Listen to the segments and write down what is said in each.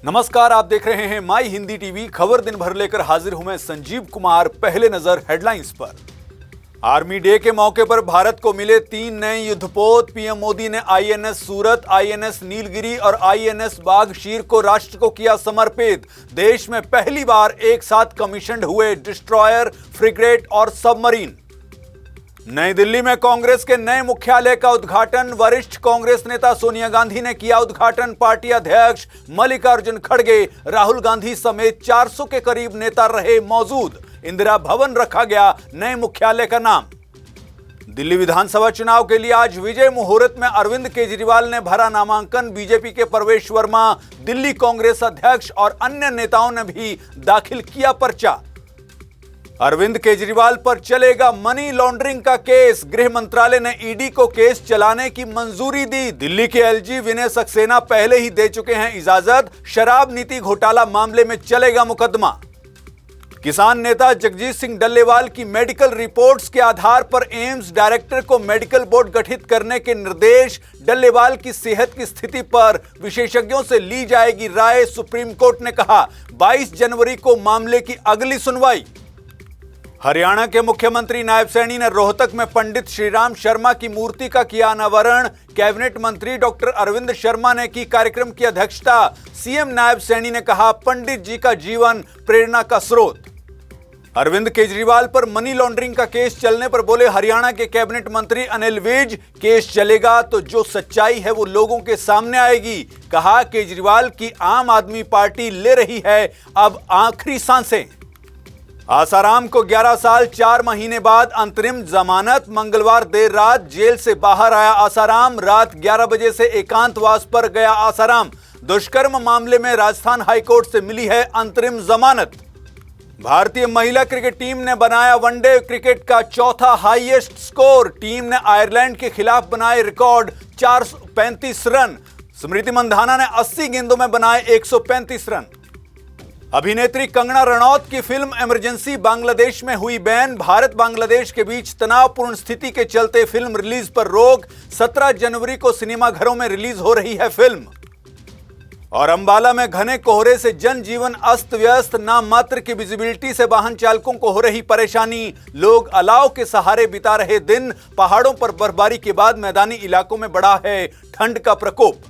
नमस्कार, आप देख रहे हैं माई हिंदी टीवी। खबर दिन भर लेकर हाजिर हूं मैं संजीव कुमार। पहले नजर हेडलाइंस पर। आर्मी डे के मौके पर भारत को मिले 3 नए युद्धपोत। पीएम मोदी ने आईएनएस सूरत, आईएनएस नीलगिरी और आईएनएस बाघशीर को राष्ट्र को किया समर्पित। देश में पहली बार एक साथ कमीशन्ड हुए डिस्ट्रॉयर, फ्रिगेट और सबमरीन। नई दिल्ली में कांग्रेस के नए मुख्यालय का उद्घाटन। वरिष्ठ कांग्रेस नेता सोनिया गांधी ने किया उद्घाटन। पार्टी अध्यक्ष मल्लिकार्जुन खड़गे, राहुल गांधी समेत 400 के करीब नेता रहे मौजूद। इंदिरा भवन रखा गया नए मुख्यालय का नाम। दिल्ली विधानसभा चुनाव के लिए आज विजय मुहूर्त में अरविंद केजरीवाल ने भरा नामांकन। बीजेपी के प्रवेश वर्मा, दिल्ली कांग्रेस अध्यक्ष और अन्य नेताओं ने भी दाखिल किया पर्चा। अरविंद केजरीवाल पर चलेगा मनी लॉन्ड्रिंग का केस। गृह मंत्रालय ने ईडी को केस चलाने की मंजूरी दी। दिल्ली के एलजी विनय सक्सेना पहले ही दे चुके हैं इजाजत। शराब नीति घोटाला मामले में चलेगा मुकदमा। किसान नेता जगजीत सिंह डल्लेवाल की मेडिकल रिपोर्ट्स के आधार पर एम्स डायरेक्टर को मेडिकल बोर्ड गठित करने के निर्देश। डल्लेवाल की सेहत की स्थिति पर विशेषज्ञों से ली जाएगी राय। सुप्रीम कोर्ट ने कहा 22 जनवरी को मामले की अगली सुनवाई। हरियाणा के मुख्यमंत्री नायब सैनी ने रोहतक में पंडित श्रीराम शर्मा की मूर्ति का किया अनावरण। कैबिनेट मंत्री डॉक्टर अरविंद शर्मा ने की कार्यक्रम की अध्यक्षता। सीएम नायब सैनी ने कहा पंडित जी का जीवन प्रेरणा का स्रोत। अरविंद केजरीवाल पर मनी लॉन्ड्रिंग का केस चलने पर बोले हरियाणा के कैबिनेट मंत्री अनिल विज, केस चलेगा तो जो सच्चाई है वो लोगों के सामने आएगी। कहा केजरीवाल की आम आदमी पार्टी ले रही है अब आखिरी सांसें। आसाराम को 11 साल 4 महीने बाद अंतरिम जमानत। मंगलवार देर रात जेल से बाहर आया आसाराम। रात 11 बजे से एकांतवास पर गया आसाराम। दुष्कर्म मामले में राजस्थान हाईकोर्ट से मिली है अंतरिम जमानत। भारतीय महिला क्रिकेट टीम ने बनाया वनडे क्रिकेट का चौथा हाईएस्ट स्कोर। टीम ने आयरलैंड के खिलाफ बनाए रिकॉर्ड 435 रन। स्मृति मंधाना ने 80 गेंदों में बनाए 135 रन। अभिनेत्री कंगना रनौत की फिल्म इमरजेंसी बांग्लादेश में हुई बैन। भारत बांग्लादेश के बीच तनावपूर्ण स्थिति के चलते फिल्म रिलीज पर रोक। 17 जनवरी को सिनेमाघरों में रिलीज हो रही है फिल्म। और अंबाला में घने कोहरे से जनजीवन अस्त व्यस्त। नाम मात्र की विजिबिलिटी से वाहन चालकों को हो रही परेशानी। लोग अलाव के सहारे बिता रहे दिन। पहाड़ों पर बर्फबारी के बाद मैदानी इलाकों में बढ़ा है ठंड का प्रकोप।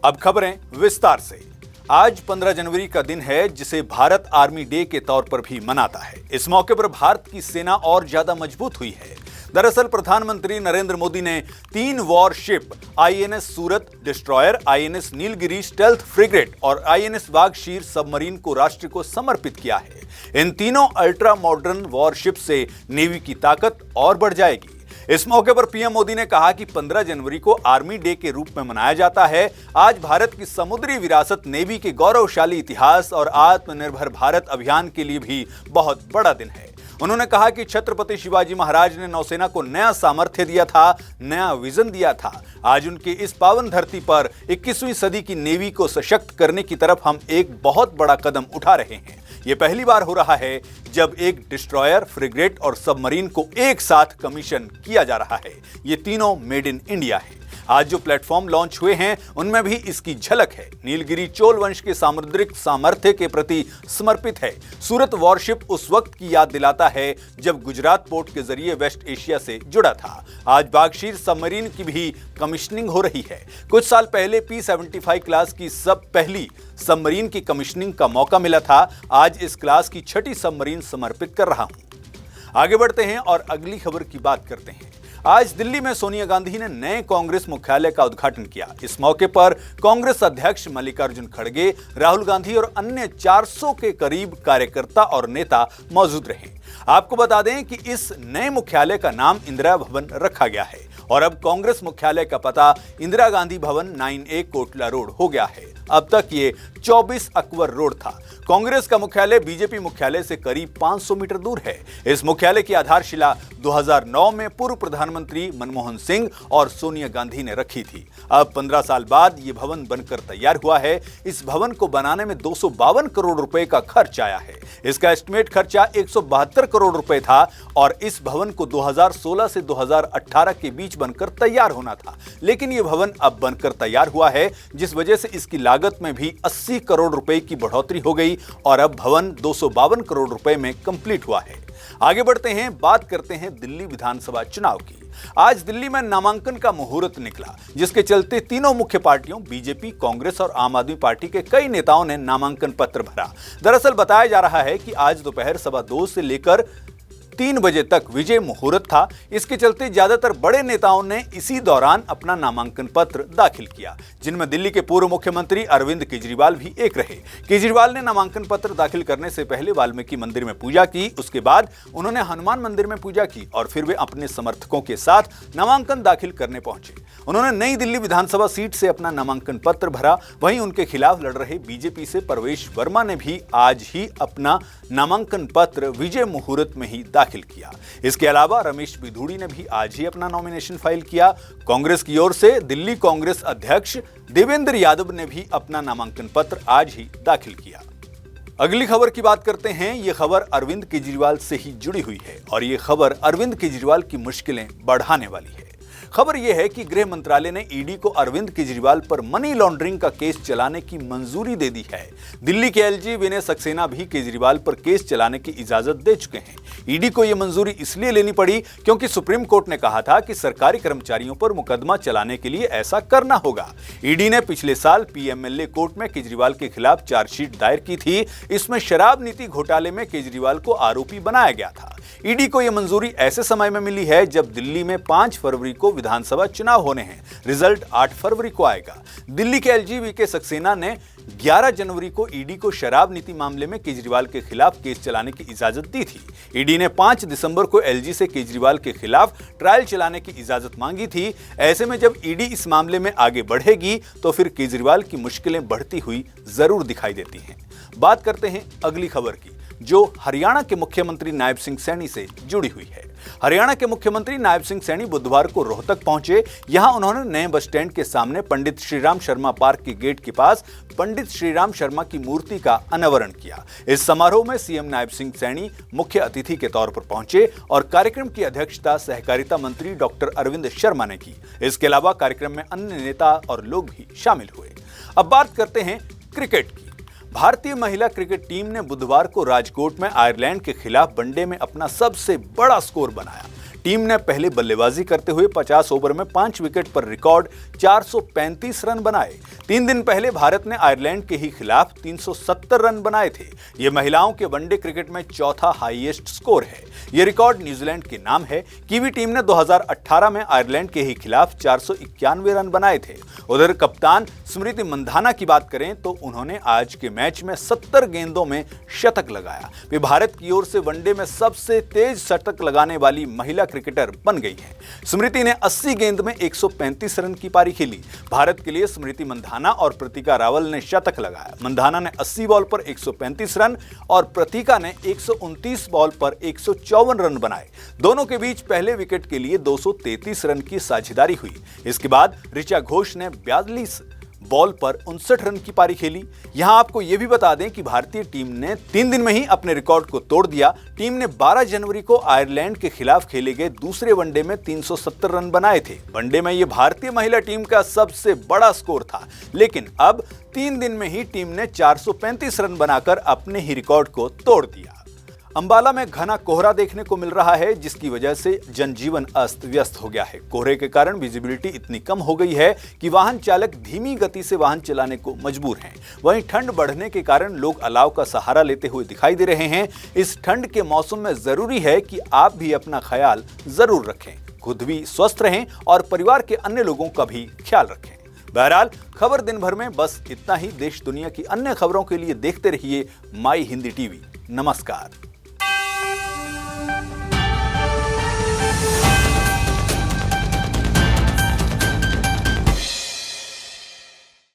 अब खबरें विस्तार से। आज 15 जनवरी का दिन है जिसे भारत आर्मी डे के तौर पर भी मनाता है। इस मौके पर भारत की सेना और ज्यादा मजबूत हुई है। दरअसल प्रधानमंत्री नरेंद्र मोदी ने 3 warship INS Surat destroyer, INS Nilgiri stealth frigate और आईएनएस बाघशीर सबमरीन को राष्ट्र को समर्पित किया है। इन तीनों अल्ट्रा मॉडर्न वॉरशिप से नेवी की ताकत और बढ़ जाएगी। इस मौके पर पीएम मोदी ने कहा कि 15 जनवरी को आर्मी डे के रूप में मनाया जाता है। आज भारत की समुद्री विरासत, नेवी के गौरवशाली इतिहास और आत्मनिर्भर भारत अभियान के लिए भी बहुत बड़ा दिन है। उन्होंने कहा कि छत्रपति शिवाजी महाराज ने नौसेना को नया सामर्थ्य दिया था, नया विजन दिया था। आज उनकी इस पावन धरती पर 21वीं सदी की नेवी को सशक्त करने की तरफ हम एक बहुत बड़ा कदम उठा रहे हैं। ये पहली बार हो रहा है जब एक डिस्ट्रॉयर, फ्रिगेट और सबमरीन को एक साथ कमीशन किया जा रहा है। ये तीनों मेड इन इंडिया है। आज जो प्लेटफॉर्म लॉन्च हुए हैं उनमें भी इसकी झलक है। नीलगिरी चोल वंश के सामुद्रिक सामर्थ्य के प्रति समर्पित है। सूरत वॉरशिप उस वक्त की याद दिलाता है जब गुजरात पोर्ट के जरिए वेस्ट एशिया से जुड़ा था। आज बाघशीर सबमरीन की भी कमीशनिंग हो रही है। कुछ साल पहले P-75 क्लास की पहली सबमरीन की कमीशनिंग का मौका मिला था। आज इस क्लास की 6ठी सबमरीन समर्पित कर रहा हूं। आगे बढ़ते हैं और अगली खबर की बात करते हैं। आज दिल्ली में सोनिया गांधी ने नए कांग्रेस मुख्यालय का उद्घाटन किया। इस मौके पर कांग्रेस अध्यक्ष मल्लिकार्जुन खड़गे, राहुल गांधी और अन्य 400 के करीब कार्यकर्ता और नेता मौजूद रहे। आपको बता दें कि इस नए मुख्यालय का नाम इंदिरा भवन रखा गया है और अब कांग्रेस मुख्यालय का पता इंदिरा गांधी भवन 9A कोटला रोड हो गया है। अब तक ये 24 अकबर रोड था। कांग्रेस का मुख्यालय बीजेपी मुख्यालय से करीब 500 मीटर दूर है। इस मुख्यालय की आधारशिला 2009 में पूर्व प्रधानमंत्री मनमोहन सिंह और सोनिया गांधी ने रखी थी। अब 15 साल बाद ये भवन बनकर तैयार हुआ है। इस भवन को बनाने में 252 करोड़ रुपए का खर्च आया है। इसका एस्टिमेट खर्चा 172 करोड़ रुपए था और इस भवन को 2016 से 2018 के बीच बनकर तैयार होना था। लेकिन यह भवन अब बनकर तैयार हुआ है, जिस वजह से इसकी लागत में भी 80 करोड़ रुपए की बढ़ोतरी हो गई और अब भवन 252 करोड़ रुपए में कंप्लीट हुआ है। आगे बढ़ते हैं, बात करते हैं दिल्ली विधानसभा चुनाव की। आज दिल्ली में नामांकन का मुहूर्त निकला, जिसके चलते तीनों मुख्य पार्टियों बीजेपी, कांग्रेस और आम आदमी पार्टी के कई नेताओं ने नामांकन पत्र भरा। दरअसल बताया जा रहा है कि आज दोपहर 2:15 से लेकर 3 बजे तक विजय मुहूर्त था। इसके चलते ज्यादातर बड़े नेताओं ने इसी दौरान अपना नामांकन पत्र दाखिल किया, जिनमें दिल्ली के पूर्व मुख्यमंत्री अरविंद केजरीवाल भी एक रहे। केजरीवाल ने नामांकन पत्र दाखिल करने से पहले वाल्मीकि मंदिर में पूजा की। उसके बाद उन्होंने हनुमान मंदिर में पूजा की और फिर वे अपने समर्थकों के साथ नामांकन दाखिल करने पहुंचे। उन्होंने नई दिल्ली विधानसभा सीट से अपना नामांकन पत्र भरा। वहीं उनके खिलाफ लड़ रहे बीजेपी से परवेश वर्मा ने भी आज ही अपना नामांकन पत्र विजय मुहूर्त में ही दाखिल किया। इसके अलावा रमेश बिधूड़ी ने भी आज ही अपना नॉमिनेशन फाइल किया। कांग्रेस की ओर से दिल्ली कांग्रेस अध्यक्ष देवेंद्र यादव ने भी अपना नामांकन पत्र आज ही दाखिल किया। अगली खबर की बात करते हैं। यह खबर अरविंद केजरीवाल से ही जुड़ी हुई है और यह खबर अरविंद केजरीवाल की मुश्किलें बढ़ाने वाली है। खबर यह है कि गृह मंत्रालय ने ईडी को अरविंद केजरीवाल पर मनी लॉन्ड्रिंग का केस चलाने की मंजूरी दे दी है। दिल्ली के एलजी विनय सक्सेना भी केजरीवाल पर केस चलाने की इजाजत दे चुके हैं। ईडी को यह मंजूरी इसलिए लेनी पड़ी क्योंकि सुप्रीम कोर्ट ने कहा था कि सरकारी कर्मचारियों पर मुकदमा चलाने के लिए ऐसा करना होगा। ईडी ने पिछले साल पीएमएलए कोर्ट में केजरीवाल के खिलाफ चार्जशीट दायर की थी। इसमें शराब नीति घोटाले में केजरीवाल को आरोपी बनाया गया था। ईडी को यह मंजूरी ऐसे समय में मिली है जब दिल्ली में 5 फरवरी को विधानसभा चुनाव होने हैं। रिजल्ट 8 फरवरी को आएगा। दिल्ली के एलजी वीके सक्सेना ने 11 जनवरी को ईडी को शराब नीति मामले में केजरीवाल के खिलाफ केस चलाने की इजाजत दी थी। ईडी ने 5 दिसंबर को एलजी से केजरीवाल के खिलाफ ट्रायल चलाने की इजाजत मांगी थी। ऐसे में जब ईडी इस मामले में आगे बढ़ेगी तो फिर केजरीवाल की मुश्किलें बढ़ती हुई जरूर दिखाई देती हैं। बात करते हैं अगली खबर की, जो हरियाणा के मुख्यमंत्री नायब सिंह सैनी से जुड़ी हुई है। हरियाणा के मुख्यमंत्री नायब सिंह सैनी बुधवार को रोहतक पहुंचे। यहां उन्होंने नए बस स्टैंड के सामने पंडित श्रीराम शर्मा पार्क के गेट के पास पंडित श्रीराम शर्मा की मूर्ति का अनावरण किया। इस समारोह में सीएम नायब सिंह सैनी मुख्य अतिथि के तौर पर पहुंचे और कार्यक्रम की अध्यक्षता सहकारिता मंत्री डॉक्टर अरविंद शर्मा ने की। इसके अलावा कार्यक्रम में अन्य नेता और लोग भी शामिल हुए। अब बात करते हैं क्रिकेट की। भारतीय महिला क्रिकेट टीम ने बुधवार को राजकोट में आयरलैंड के खिलाफ वनडे में अपना सबसे बड़ा स्कोर बनाया। टीम ने पहले बल्लेबाजी करते हुए 50 ओवर में 5 विकेट पर रिकॉर्ड 435 रन बनाए। 3 दिन पहले भारत ने आयरलैंड के ही खिलाफ 370 रन बनाए थे। यह महिलाओं के वनडे क्रिकेट में चौथा हाईएस्ट स्कोर है। यह रिकॉर्ड न्यूजीलैंड के नाम है। कीवी टीम ने 2018 में आयरलैंड के ही खिलाफ 491 रन बनाए थे। उधर कप्तान स्मृति मंधाना की बात करें तो उन्होंने आज के मैच में 70 गेंदों में शतक लगाया। वे भारत की ओर से वनडे में सबसे तेज शतक लगाने वाली महिला क्रिकेटर बन गई हैं। स्मृति ने 80 गेंद में 135 रन की पारी खेली। भारत के लिए स्मृति मंधाना और प्रतीका रावल ने शतक लगाया। मंधाना ने 80 बॉल पर 135 रन और प्रतीका ने 129 बॉल पर 154 रन बनाए। दोनों के बीच पहले विकेट के लिए 233 रन की साझेदारी हुई। इसके बाद ऋचा घोष ने 42 बॉल पर 59 रन की पारी खेली। यहां आपको यह भी बता दें कि भारतीय टीम ने 3 दिन में ही अपने रिकॉर्ड को तोड़ दिया। टीम ने 12 जनवरी को आयरलैंड के खिलाफ खेले गए दूसरे वनडे में 370 रन बनाए थे। वनडे में यह भारतीय महिला टीम का सबसे बड़ा स्कोर था, लेकिन अब 3 दिन में ही टीम ने 435 रन बनाकर अपने ही रिकॉर्ड को तोड़ दिया। अंबाला में घना कोहरा देखने को मिल रहा है, जिसकी वजह से जनजीवन अस्त व्यस्त हो गया है। कोहरे के कारण विजिबिलिटी इतनी कम हो गई है कि वाहन चालक धीमी गति से वाहन चलाने को मजबूर हैं। वहीं ठंड बढ़ने के कारण लोग अलाव का सहारा लेते हुए दिखाई दे रहे हैं। इस ठंड के मौसम में जरूरी है कि आप भी अपना ख्याल जरूर रखें, खुद भी स्वस्थ रहें और परिवार के अन्य लोगों का भी ख्याल रखें। बहरहाल खबर दिन भर में बस इतना ही। देश दुनिया की अन्य खबरों के लिए देखते रहिए माई हिंदी टीवी। नमस्कार।